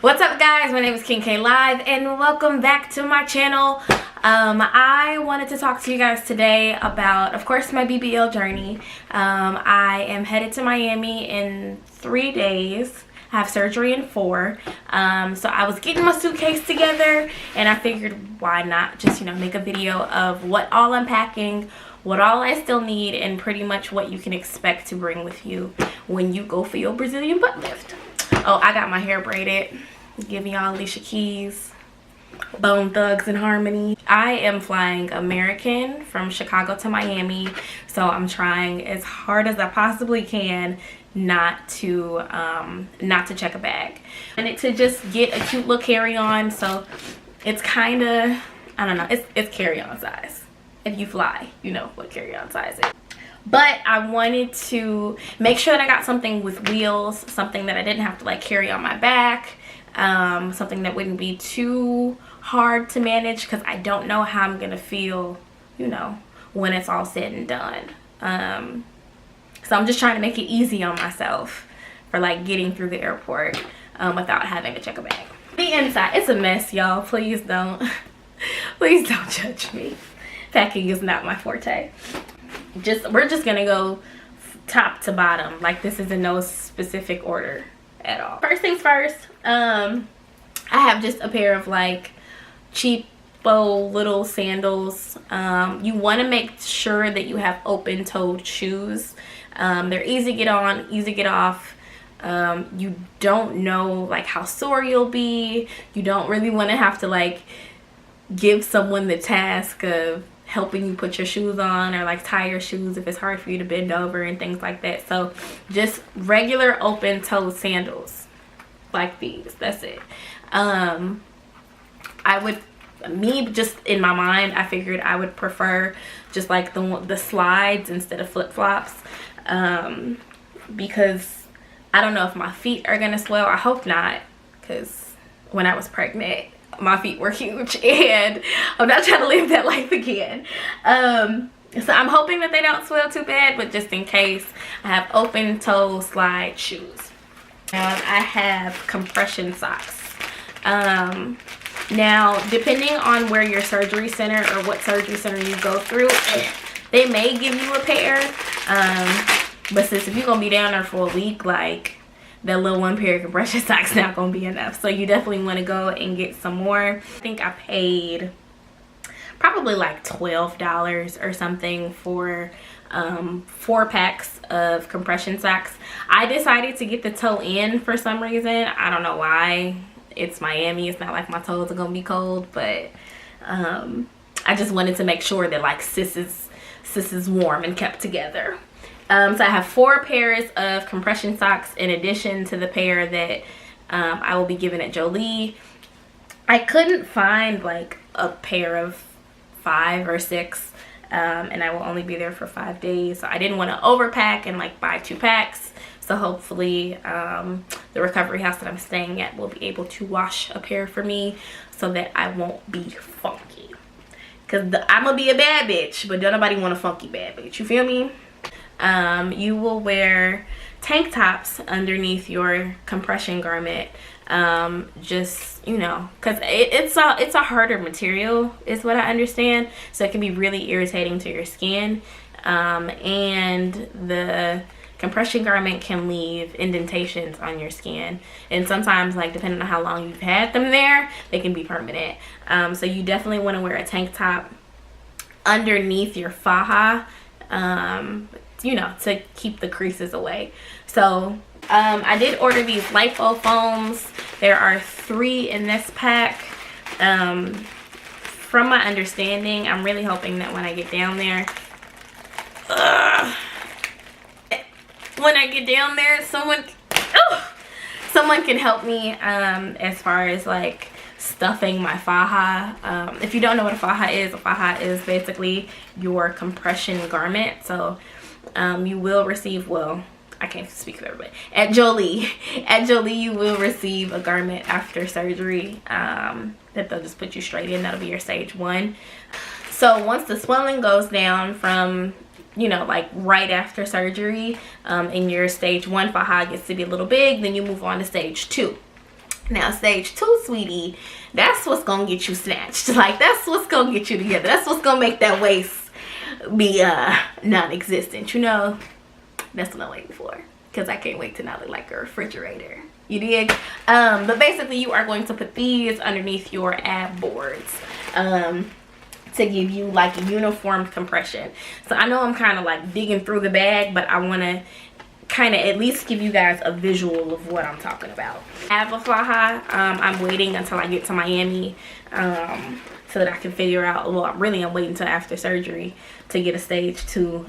What's up, guys? My name is King K Live and welcome back to my channel. I wanted to talk to you guys today about, of course, my BBL journey. I am headed to Miami in 3 days. I have surgery in 4. So I was getting my suitcase together and I figured why not just, make a video of what all I'm packing, what all I still need, and pretty much what you can expect to bring with you when you go for your Brazilian butt lift. Oh, I got my hair braided. Giving y'all Alicia Keys, Bone Thugs and Harmony. I am flying American from Chicago to Miami, so I'm trying as hard as I possibly can not to check a bag. And it to just get a cute little carry-on, so it's kind of, I don't know, it's carry-on size. If you fly, you know what carry-on size is. But I wanted to make sure that I got something with wheels, something that I didn't have to like carry on my back, something that wouldn't be too hard to manage, because I don't know how I'm gonna feel, when it's all said and done. So I'm just trying to make it easy on myself for like getting through the airport without having to check a bag. The inside, it's a mess, y'all. Please don't judge me. Packing is not my forte. We're just gonna go top to bottom. Like, this is in no specific order at all. First things first, I have just a pair of like cheapo little sandals. You want to make sure that you have open-toed shoes. They're easy to get on, easy to get off. You don't know like how sore you'll be. You don't really want to have to like give someone the task of helping you put your shoes on or like tie your shoes if it's hard for you to bend over and things like that. So just regular open-toed sandals like these. That's it. Just in my mind, I figured I would prefer just like the slides instead of flip-flops, because I don't know if my feet are gonna swell. I hope not, because when I was pregnant my feet were huge and I'm not trying to live that life again. So I'm hoping that they don't swell too bad, but just in case, I have open-toe slide shoes. I have compression socks. Now, depending on where your surgery center or what surgery center you go through, they may give you a pair. But since if you're gonna be down there for a week, like, that little 1 pair of compression socks not gonna be enough. So you definitely want to go and get some more. I think I paid probably like $12 or something for 4 packs of compression socks. I decided to get the toe in for some reason. I don't know why. It's Miami. It's not like my toes are gonna be cold, but I just wanted to make sure that like sis is warm and kept together. So I have 4 pairs of compression socks in addition to the pair that I will be given at Jolie. I couldn't find like a pair of 5 or 6, and I will only be there for 5 days. So I didn't want to overpack and like buy 2 packs. So hopefully the recovery house that I'm staying at will be able to wash a pair for me so that I won't be funky. Because I'm going to be a bad bitch, but don't nobody want a funky bad bitch. You feel me? You will wear tank tops underneath your compression garment, just, because it's a harder material is what I understand, so it can be really irritating to your skin, and the compression garment can leave indentations on your skin, and sometimes, like, depending on how long you've had them there, they can be permanent. So you definitely want to wear a tank top underneath your faja, to keep the creases away. So I did order these lipo foams. There are 3 in this pack. From my understanding, I'm really hoping that when I get down there, someone can help me as far as like stuffing my faja. If you don't know what a faja is basically your compression garment. So you will receive, well, I can't speak for everybody. At Jolie, you will receive a garment after surgery that they'll just put you straight in. That'll be your stage 1. So once the swelling goes down from, like right after surgery, and your stage 1 faja gets to be a little big, then you move on to stage 2. Now stage 2, sweetie, that's what's gonna get you snatched. Like, that's what's gonna get you together. That's what's gonna make that waist be non-existent. You know, that's what I'm waiting for, because I can't wait to not look like a refrigerator. You dig? But basically you are going to put these underneath your ab boards to give you like a uniform compression. So I know I'm kind of like digging through the bag, but I want to kind of at least give you guys a visual of what I'm talking about. I have a faja. I'm waiting until I get to Miami so that I can figure out, well, really I'm waiting until after surgery to get a stage 2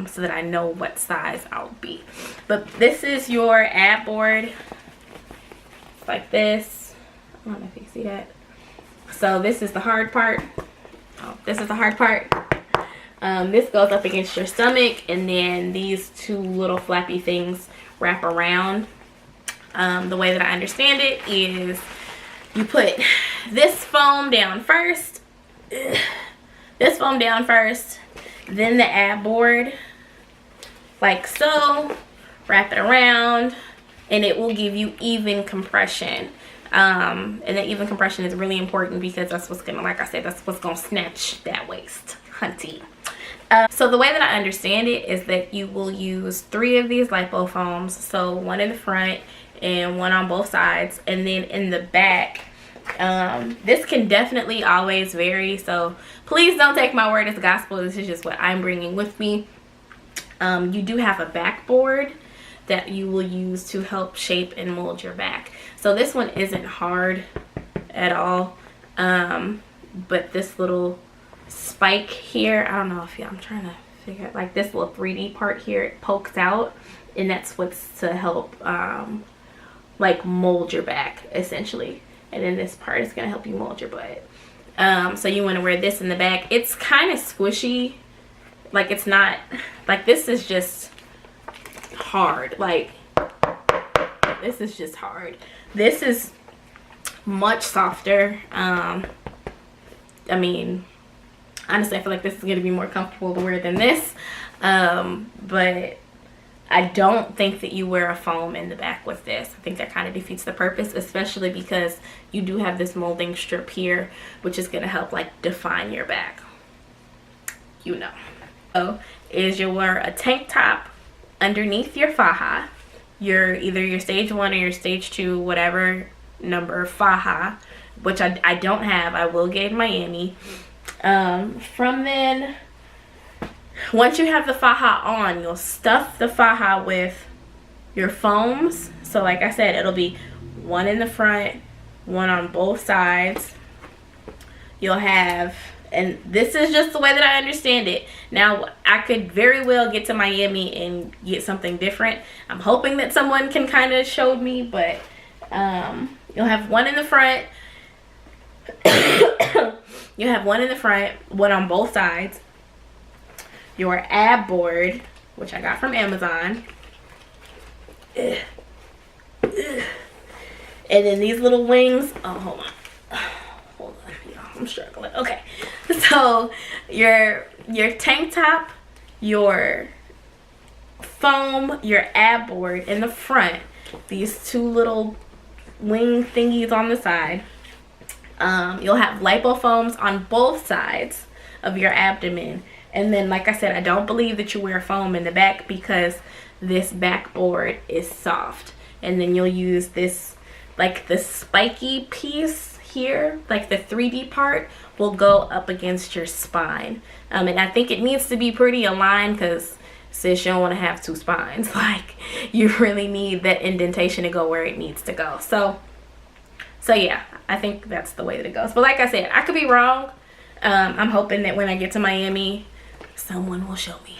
so that I know what size I'll be. But this is your ab board, like this. I don't know if you can see that. So this is the hard part. Oh, this is the hard part. This goes up against your stomach, and then these 2 little flappy things wrap around. The way that I understand it is you put this foam down first, this foam down first, then the ab board, like so, wrap it around, and it will give you even compression. And the even compression is really important because that's what's gonna, like I said, that's what's gonna snatch that waist, hunty. So the way that I understand it is that you will use 3 of these lipo foams, so 1 in the front and 1 on both sides, and then in the back, this can definitely always vary, so please don't take my word as gospel. This is just what I'm bringing with me. You do have a backboard that you will use to help shape and mold your back. So this one isn't hard at all, but this little spike here, I don't know if I'm trying to figure out, like this little 3D part here, it pokes out, and that's what's to help like mold your back essentially, and then this part is going to help you mold your butt. So you want to wear this in the back. It's kind of squishy, like it's not, like this is just hard, like this is just hard. This is much softer. I mean, honestly, I feel like this is going to be more comfortable to wear than this, but I don't think that you wear a foam in the back with this. I think that kind of defeats the purpose, especially because you do have this molding strip here, which is going to help like define your back, you know. So is you'll wear a tank top underneath your faja, either your stage 1 or your stage 2, whatever number faja, which I don't have. I will get in Miami. From then, once you have the faja on, you'll stuff the faja with your foams. So like I said, it'll be 1 in the front, 1 on both sides. You'll have, and this is just the way that I understand it. Now, I could very well get to Miami and get something different. I'm hoping that someone can kind of show me, but you'll have 1 in the front. You have 1 in the front, 1 on both sides. Your ab board, which I got from Amazon. And then these little wings. Oh, hold on. Hold on, y'all. I'm struggling. Okay. So your tank top, your foam, your ab board in the front, these 2 little wing thingies on the side. You'll have lipofoams on both sides of your abdomen, and then like I said, I don't believe that you wear foam in the back because this backboard is soft. And then you'll use this, like the spiky piece here, like the 3D part will go up against your spine, and I think it needs to be pretty aligned because sis, you don't want to have 2 spines. Like, you really need that indentation to go where it needs to go. So yeah, I think that's the way that it goes. But like I said, I could be wrong. I'm hoping that when I get to Miami, someone will show me.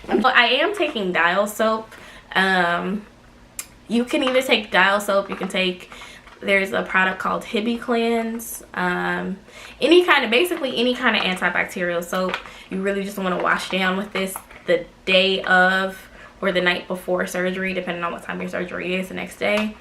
But I am taking dial soap. You can either take dial soap, you can take, there's a product called Hibby Cleanse. Basically any kind of antibacterial soap. You really just want to wash down with this the day of or the night before surgery, depending on what time your surgery is the next day.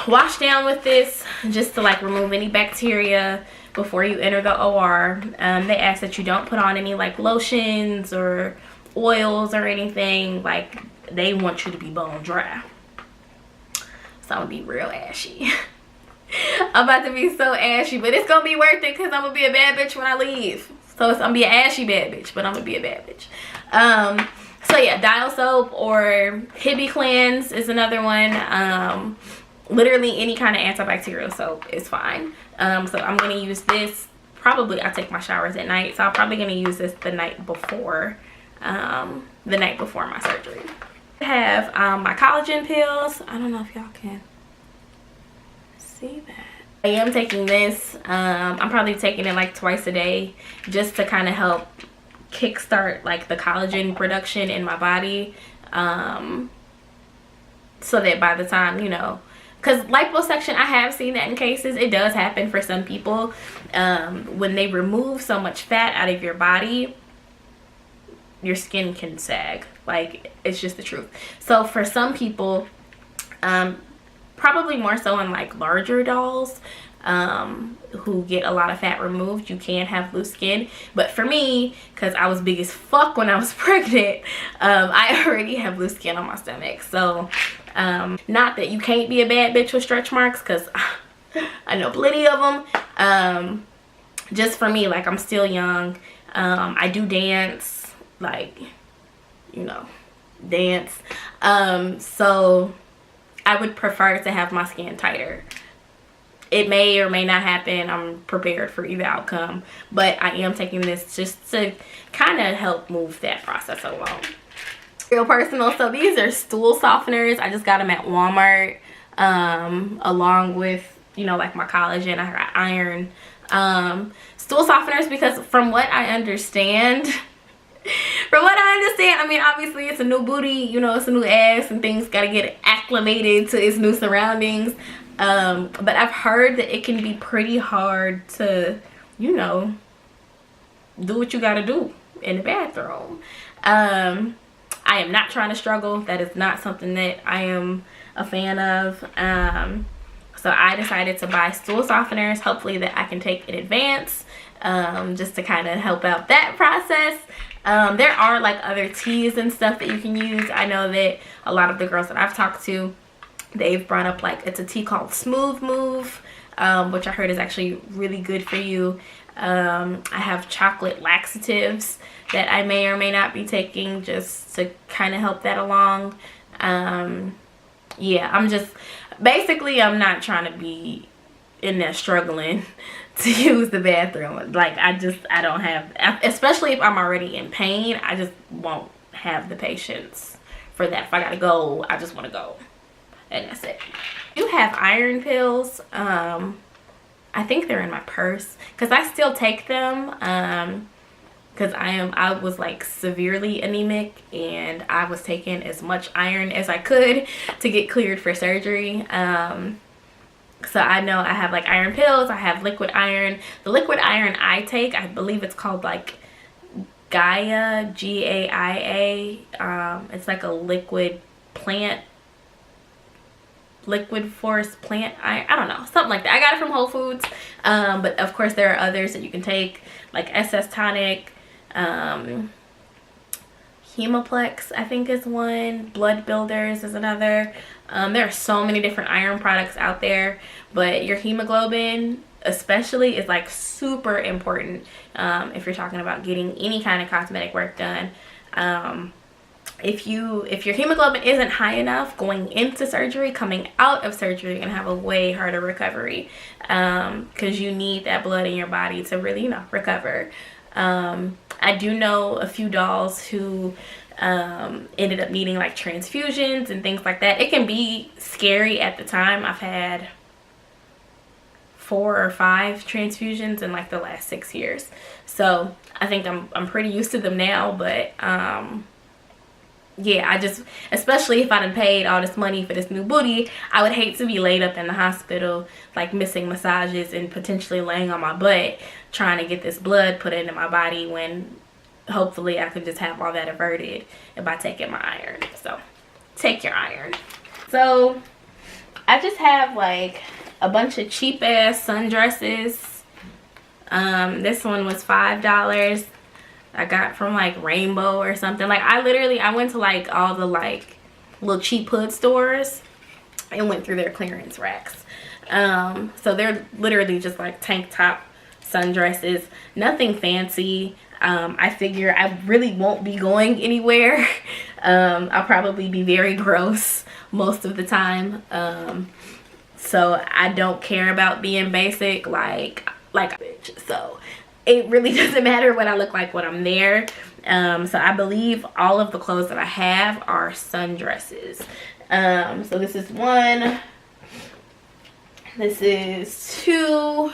Wash down with this just to like remove any bacteria before you enter the OR. They ask that you don't put on any like lotions or oils or anything. Like, they want you to be bone dry. So I'm gonna be real ashy. I'm about to be so ashy, but it's gonna be worth it because I'm gonna be a bad bitch when I leave. So I'm gonna be an ashy bad bitch, but I'm gonna be a bad bitch. So yeah, dial soap or Hibby Cleanse is another one. Literally any kind of antibacterial soap is fine. So I'm gonna use this. Probably I take my showers at night, so I'm probably gonna use this the night before my surgery. I have my collagen pills. I don't know if y'all can see that. I am taking this. I'm probably taking it like twice a day just to kind of help kickstart like the collagen production in my body, so that by the time, you know, because liposuction, I have seen that in cases. It does happen for some people. When they remove so much fat out of your body, your skin can sag. Like, it's just the truth. So for some people, probably more so in like larger dolls, who get a lot of fat removed, you can have loose skin. But for me, because I was big as fuck when I was pregnant, I already have loose skin on my stomach. So not that you can't be a bad bitch with stretch marks, because I know plenty of them. Just for me, like, I'm still young. I do dance, like, you know, dance. So I would prefer to have my skin tighter. It may or may not happen. I'm prepared for either outcome, but I am taking this just to kind of help move that process along. Real personal. So these are stool softeners. I just got them at Walmart, along with, you know, like my collagen. I got iron. Stool softeners, because from what I understand, I mean, obviously it's a new booty, you know, it's a new ass and things gotta get acclimated to its new surroundings. But I've heard that it can be pretty hard to, you know, do what you gotta do in the bathroom. I am not trying to struggle. That is not something that I am a fan of. So I decided to buy stool softeners, hopefully that I can take in advance, just to kind of help out that process. There are like other teas and stuff that you can use. I know that a lot of the girls that I've talked to, they've brought up like, it's a tea called Smooth Move, which I heard is actually really good for you. I have chocolate laxatives that I may or may not be taking just to kind of help that along. Yeah, I'm just, basically I'm not trying to be in there struggling to use the bathroom. Like, I don't have, especially if I'm already in pain, I just won't have the patience for that. If I gotta go, I just want to go, and that's it. I do have iron pills. I think they're in my purse because I still take them, because I was like severely anemic, and I was taking as much iron as I could to get cleared for surgery. So I know I have like iron pills. I have liquid iron. The liquid iron I take, I believe it's called like Gaia, Gaia. It's like a liquid force plant iron. I don't know, something like that. I got it from Whole Foods. But of course there are others that you can take, like SS Tonic, Hemoplex I think is one, Blood Builders is another. There are so many different iron products out there, but your hemoglobin especially is like super important if you're talking about getting any kind of cosmetic work done. If your hemoglobin isn't high enough going into surgery, coming out of surgery, you're gonna have a way harder recovery, because you need that blood in your body to really, you know, recover. I do know a few dolls who ended up needing like transfusions and things like that. It can be scary at the time. I've had 4 or 5 transfusions in like the last 6 years, so I think I'm pretty used to them now. But yeah, I just, especially if I done paid all this money for this new booty, I would hate to be laid up in the hospital, like missing massages and potentially laying on my butt trying to get this blood put into my body, when hopefully I could just have all that averted by taking my iron. So take your iron. So I just have like a bunch of cheap ass sundresses. This one was $5. I got from like Rainbow or something. Like, I went to like all the like little cheap hood stores and went through their clearance racks. So they're literally just like tank top sundresses, nothing fancy. I figure I really won't be going anywhere. I'll probably be very gross most of the time. So I don't care about being basic like a bitch. So it really doesn't matter what I look like when I'm there. So I believe all of the clothes that I have are sundresses. So this is 1. This is 2.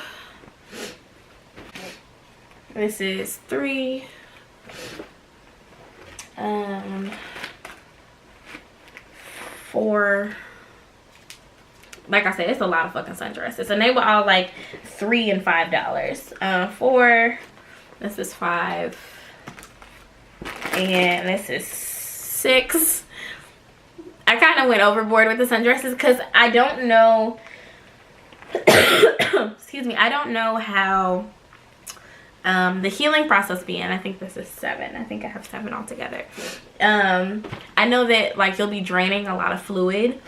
This is 3. 4. Like I said, it's a lot of fucking sundresses, and they were all like $3 and $5. 4. This is 5, and this is 6. I kind of went overboard with the sundresses because I don't know. Excuse me. I don't know how the healing process began. I think this is 7. I think I have 7 altogether. I know that like you'll be draining a lot of fluid.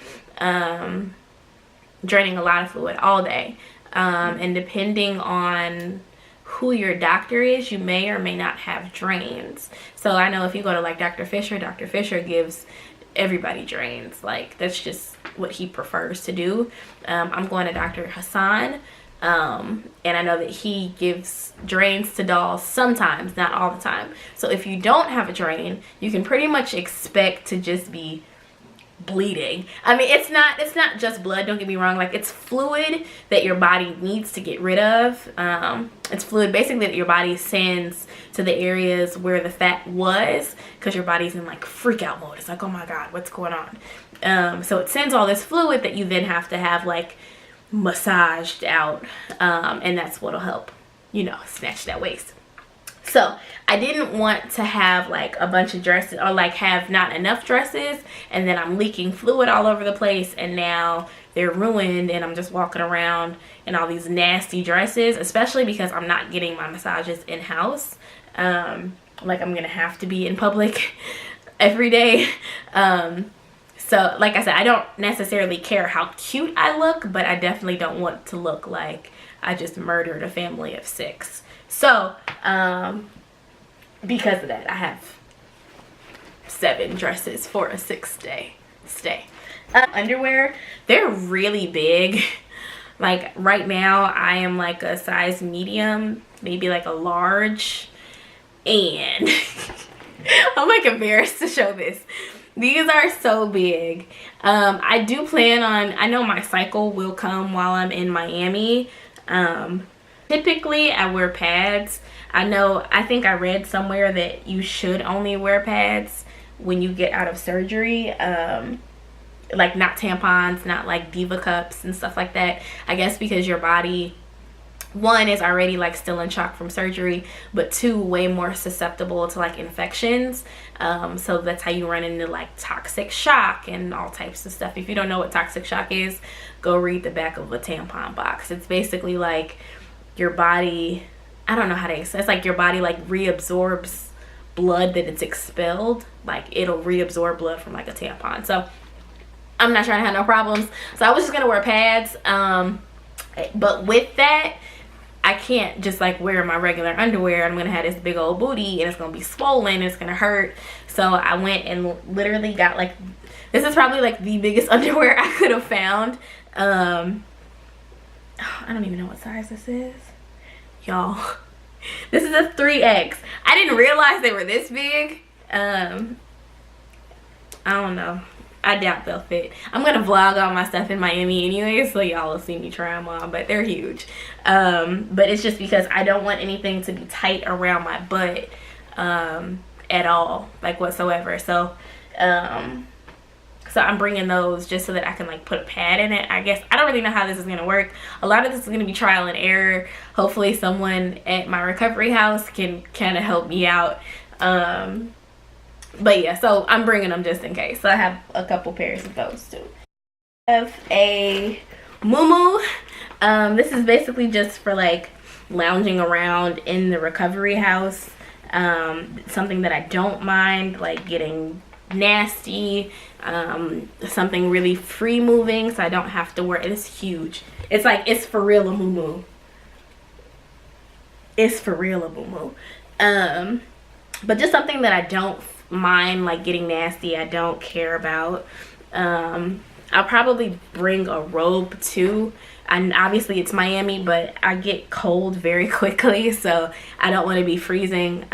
Draining a lot of fluid all day, and depending on who your doctor is, you may or may not have drains. So I know if you go to like Dr. Fisher gives everybody drains. Like that's just what he prefers to do. I'm going to Dr. Hassan, and I know that he gives drains to dolls sometimes, not all the time. So if you don't have a drain, you can pretty much expect to just be bleeding. I mean, it's not just blood, don't get me wrong. Like, it's fluid that your body needs to get rid of. It's fluid basically that your body sends to the areas where the fat was, because your body's in like freak out mode. It's like, oh my god, what's going on? So it sends all this fluid that you then have to have like massaged out, and that's what'll help, you know, snatch that waist. So I didn't want to have like a bunch of dresses, or like have not enough dresses and then I'm leaking fluid all over the place and now they're ruined and I'm just walking around in all these nasty dresses, especially because I'm not getting my massages in-house. Like I'm gonna have to be in public every day. So like I said, I don't necessarily care how cute I look, but I definitely don't want to look like I just murdered a family of 6. So, because of that, I have 7 dresses for a 6-day stay. Underwear, they're really big. Like right now, I am like a size medium, maybe like a large, and I'm like embarrassed to show this. These are so big. I do plan on, I know my cycle will come while I'm in Miami. Typically I wear pads. I think I read somewhere that you should only wear pads when you get out of surgery. Like not tampons, not like diva cups and stuff like that. I guess because your body, 1, is already like still in shock from surgery, but 2, way more susceptible to like infections. So that's how you run into like toxic shock and all types of stuff. If you don't know what toxic shock is, go read the back of a tampon box. It's basically like your body, I don't know how to explain. It's like your body like reabsorbs blood that it's expelled. Like it'll reabsorb blood from like a tampon. So I'm not trying to have no problems. So I was just gonna wear pads. But with that, I can't just like wear my regular underwear. I'm gonna have this big old booty and it's gonna be swollen. It's gonna hurt. So I went and literally got like, this is probably like the biggest underwear I could have found. I don't even know what size this is, y'all. This is a 3X. I didn't realize they were this big. I don't know. I doubt they'll fit. I'm gonna vlog all my stuff in Miami anyway, so y'all will see me try them on, but they're huge. But it's just because I don't want anything to be tight around my butt at all, like whatsoever. So I'm bringing those just so that I can like put a pad in it. I guess I don't really know how this is gonna work. A lot of this is gonna be trial and error. Hopefully someone at my recovery house can kind of help me out. But yeah, so I'm bringing them just in case. So I have a couple pairs of those too. I have a muumuu. This is basically just for like lounging around in the recovery house. Something that I don't mind like getting nasty, something really free moving, so I don't have to wear it. It's huge. It's like, it's for real a moo-moo. It's for real a moo-moo. But just something that I don't mind like getting nasty. I don't care about. I'll probably bring a robe too. And obviously it's Miami, but I get cold very quickly, so I don't want to be freezing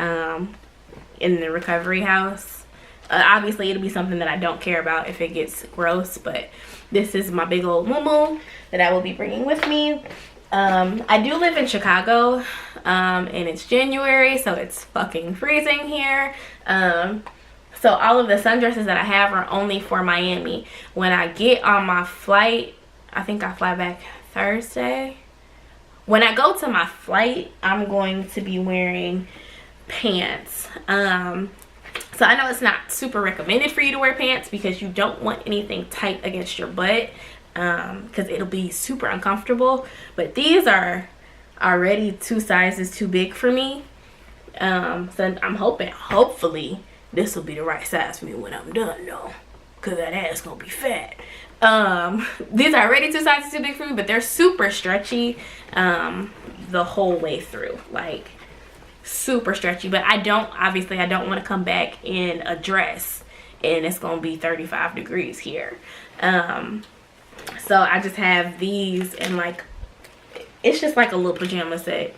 in the recovery house. Obviously it'll be something that I don't care about if it gets gross, but this is my big old moo-moo that I will be bringing with me. I do live in Chicago, and it's January, so it's fucking freezing here. So all of the sundresses that I have are only for Miami. When I get on my flight, I think I fly back Thursday. When I go to my flight, I'm going to be wearing pants. So I know it's not super recommended for you to wear pants because you don't want anything tight against your butt, because it'll be super uncomfortable. But these are already 2 sizes too big for me. So I'm hopefully this will be the right size for me when I'm done though, because that ass gonna be fat. These are already 2 sizes too big for me, but they're super stretchy the whole way through, like super stretchy. But I don't want to come back in a dress and it's gonna be 35 degrees here. So I just have these, and like it's just like a little pajama set.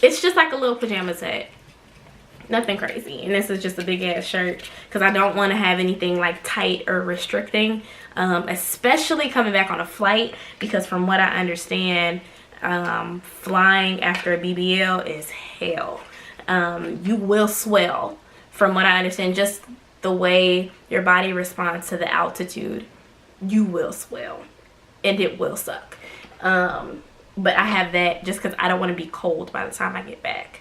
It's just like a little pajama set, nothing crazy. And this is just a big ass shirt because I don't want to have anything like tight or restricting, especially coming back on a flight, because from what I understand, flying after a BBL is hell. You will swell, from what I understand, just the way your body responds to the altitude. You will swell and it will suck. But I have that just because I don't want to be cold by the time I get back.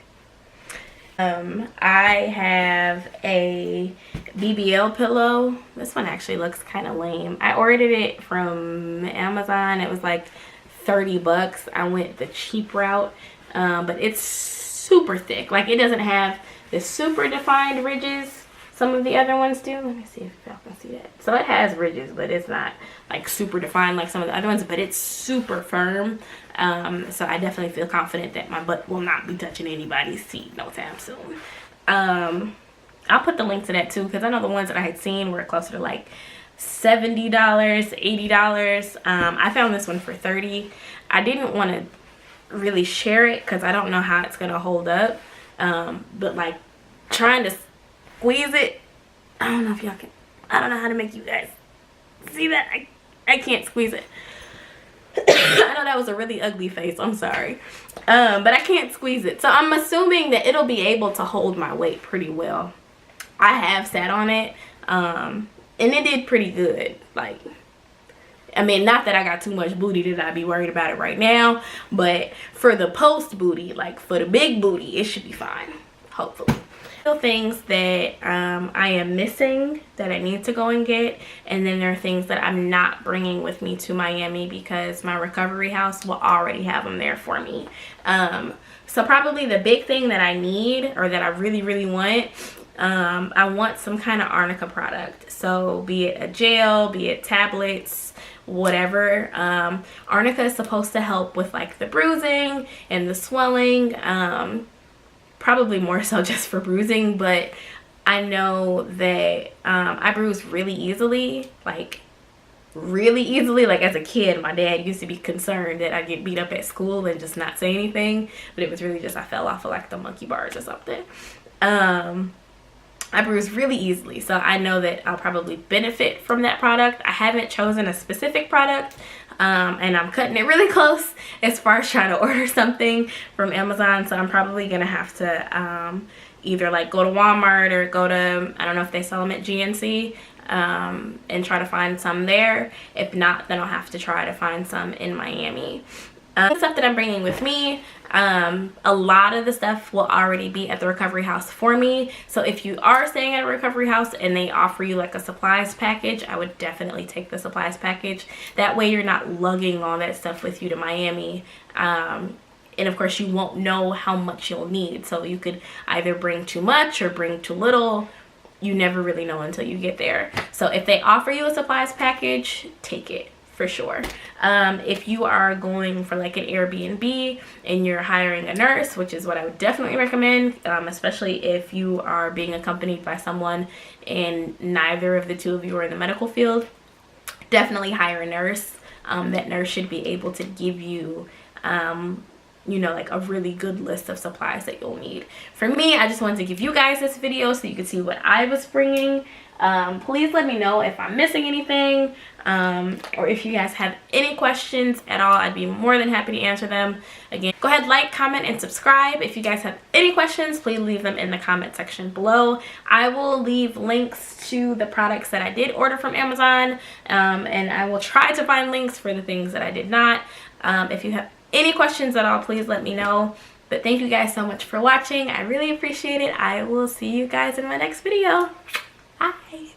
I have a BBL pillow. This one actually looks kind of lame. I ordered it from Amazon. It was like 30 bucks. I went the cheap route, but it's super thick. Like, it doesn't have the super defined ridges some of the other ones do. Let me see if y'all can see that. So it has ridges, but it's not like super defined like some of the other ones, but it's super firm. So I definitely feel confident that my butt will not be touching anybody's seat no time soon. I'll put the link to that too, because I know the ones that I had seen were closer to like $70, $80. I found this one for $30. I didn't want to really share it because I don't know how it's gonna hold up, but like trying to squeeze it, I don't know if y'all can, I don't know how to make you guys see that. I can't squeeze it. I know that was a really ugly face, I'm sorry, but I can't squeeze it, so I'm assuming that it'll be able to hold my weight pretty well. I have sat on it, and it did pretty good. Like, I mean, not that I got too much booty that I'd be worried about it right now, but for the post booty, like for the big booty, it should be fine, hopefully. Things that I am missing that I need to go and get, and then there are things that I'm not bringing with me to Miami because my recovery house will already have them there for me. So probably the big thing that I need, or that I really want, I want some kind of arnica product. So be it a gel, be it tablets, whatever. Arnica is supposed to help with like the bruising and the swelling, probably more so just for bruising, but I know that I bruise really easily, like really easily. Like as a kid, my dad used to be concerned that I'd get beat up at school and just not say anything, but it was really just I fell off of like the monkey bars or something. I bruise really easily, so I know that I'll probably benefit from that product. I haven't chosen a specific product, and I'm cutting it really close as far as trying to order something from Amazon, so I'm probably gonna have to either like go to Walmart or go to, I don't know if they sell them at GNC, and try to find some there. If not, then I'll have to try to find some in Miami. The stuff that I'm bringing with me, a lot of the stuff will already be at the recovery house for me. So if you are staying at a recovery house and they offer you like a supplies package, I would definitely take the supplies package. That way you're not lugging all that stuff with you to Miami. and of course you won't know how much you'll need, so you could either bring too much or bring too little. You never really know until you get there. So if they offer you a supplies package, take it for sure. If you are going for like an Airbnb and you're hiring a nurse, which is what I would definitely recommend, especially if you are being accompanied by someone and neither of the two of you are in the medical field, definitely hire a nurse. That nurse should be able to give you you know, like a really good list of supplies that you'll need. For me, I just wanted to give you guys this video so you could see what I was bringing. Please let me know if I'm missing anything, or if you guys have any questions at all. I'd be more than happy to answer them. Again, go ahead, like, comment, and subscribe. If you guys have any questions, please leave them in the comment section below. I will leave links to the products that I did order from Amazon, and I will try to find links for the things that I did not. If you have any questions at all, please let me know. But thank you guys so much for watching. I really appreciate it. I will see you guys in my next video. Bye.